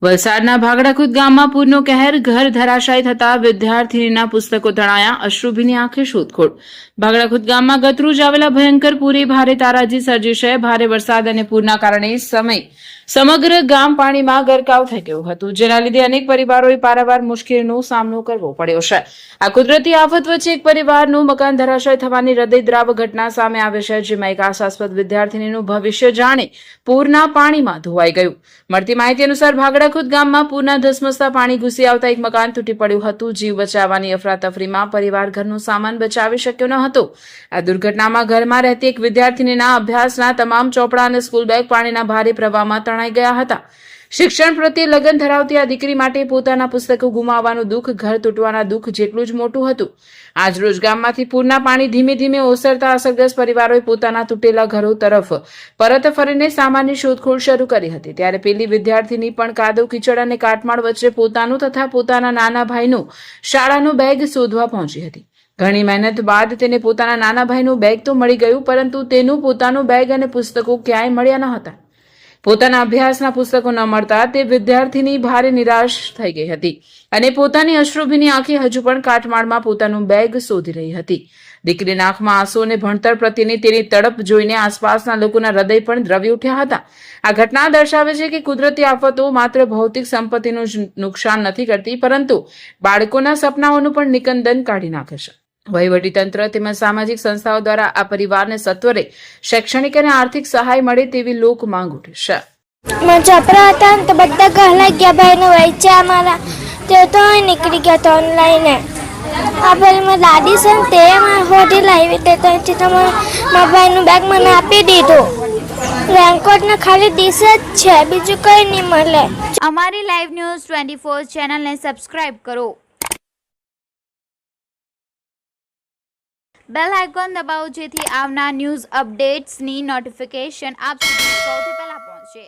વલસાડના ભાગડાખુદ ગામમાં પૂરનો કહેર, ઘર ધરાશાયી થતા વિદ્યાર્થીનીના પુસ્તકો તણાયા, અશ્રુભીની આંખે શોધખોળ. ભાગડાખુદ ગામમાં ગતરોજ આવેલા ભયંકર પૂરે ભારે તારાજી સર્જી છે. ભારે વરસાદ અને પૂરના કારણે સમગ્ર ગામ પાણીમાં ગરકાવ થઈ ગયું હતું, જેના લીધે અનેક પરિવારોએ પારાવાર મુશ્કેલીનો સામનો કરવો પડ્યો છે. આ કુદરતી આફત વચ્ચે એક પરિવારનું મકાન ધરાશાયી થવાની હૃદયદ્રાવક ઘટના સામે આવે છે, જેમાં એક આશાસ્પદ વિદ્યાર્થીનીનું ભવિષ્ય જાણે પૂરના પાણીમાં ધોવાઈ ગયું. મળતી માહિતી અનુસાર ભાગડાખુદ ગામમાં પૂરના ધસમસતા પાણી ઘૂસી આવતા એક મકાન તૂટી પડ્યું હતું. જીવ બચાવવાની અફરાતફરીમાં પરિવાર ઘરનો સામાન બચાવી શક્યો ન હતો. આ દુર્ઘટનામાં ઘરમાં રહેતી એક વિદ્યાર્થીનીના અભ્યાસના તમામ ચોપડા અને સ્કૂલ બેગ પાણીના ભારે પ્રવાહમાં તણાઈ ગયા હતા. શિક્ષણ પ્રત્યે લગન ધરાવતી આ દીકરી માટે પોતાના પુસ્તકો ગુમાવવાનું દુઃખ ઘર તૂટવાના દુઃખ જેટલું જ મોટું હતું. આજરોજ ગામમાંથી પૂરના પાણી ધીમે ધીમે ઓસરતા અસરગ્રસ્ત પરિવારોએ પોતાના તૂટેલા ઘરો તરફ પરત ફરીને સામાન્ય શોધખોળ શરૂ કરી હતી. ત્યારે પેલી વિદ્યાર્થીની પણ કાદવ કીચડ અને કાટમાળ વચ્ચે પોતાનું તથા પોતાના નાના ભાઈનું શાળાનું બેગ શોધવા પહોંચી હતી. ઘણી મહેનત બાદ તેને પોતાના નાના ભાઈનું બેગ તો મળી ગયું, પરંતુ તેનું પોતાનું બેગ અને પુસ્તકો ક્યાંય મળ્યા ન હતા. પોતાના અભ્યાસના પુસ્તકો ન મળતા તે વિદ્યાર્થીની ભારે નિરાશ થઈ ગઈ હતી અને પોતાની અશ્રુભીની આંખે હજુ પણ કાટમાળમાં પોતાનું બેગ શોધી રહી હતી. દીકરીના આંખમાં આંસુ અને ભણતર પ્રત્યેની તેની તડપ જોઈને આસપાસના લોકોના હૃદય પણ દ્રવી ઉઠ્યા હતા. આ ઘટના દર્શાવે છે કે કુદરતી આફતો માત્ર ભૌતિક સંપત્તિનું જ નુકસાન નથી કરતી, પરંતુ બાળકોના સપનાઓનું પણ નિકંદન કાઢી નાખે છે. વહીવટીતંત્ર તેમજ સામાજિક સંસ્થાઓ દ્વારા આ પરિવારને સત્વરે શૈક્ષણિક અને આર્થિક સહાય મળે તેવી લોક માંગ ઉઠી છે. ચોપડા હતા ને તો બધા ગહલા ગયા, ભાઈને વેચ્યા અમારા, તે તો નીકળી ગયા તો ઓનલાઈન. આ પેલી મારી દાદી છે ને તે હોટી લાવી, તે ત્યાંથી મારા ભાઈનું બેગ મને આપી દીધું. રેનકોટને ખાલી ડીશ જ છે, બીજું કંઈ નહીં મળે. અમારી લાઈવ ન્યૂઝ 24 ચેનલને સબસ્ક્રાઇબ કરો. બેલ આઇકોન દબાવો જેથી આવનાર ન્યૂઝ અપડેટ્સની નોટિફિકેશન આપ સુધી સૌથી પહેલા પહોંચે.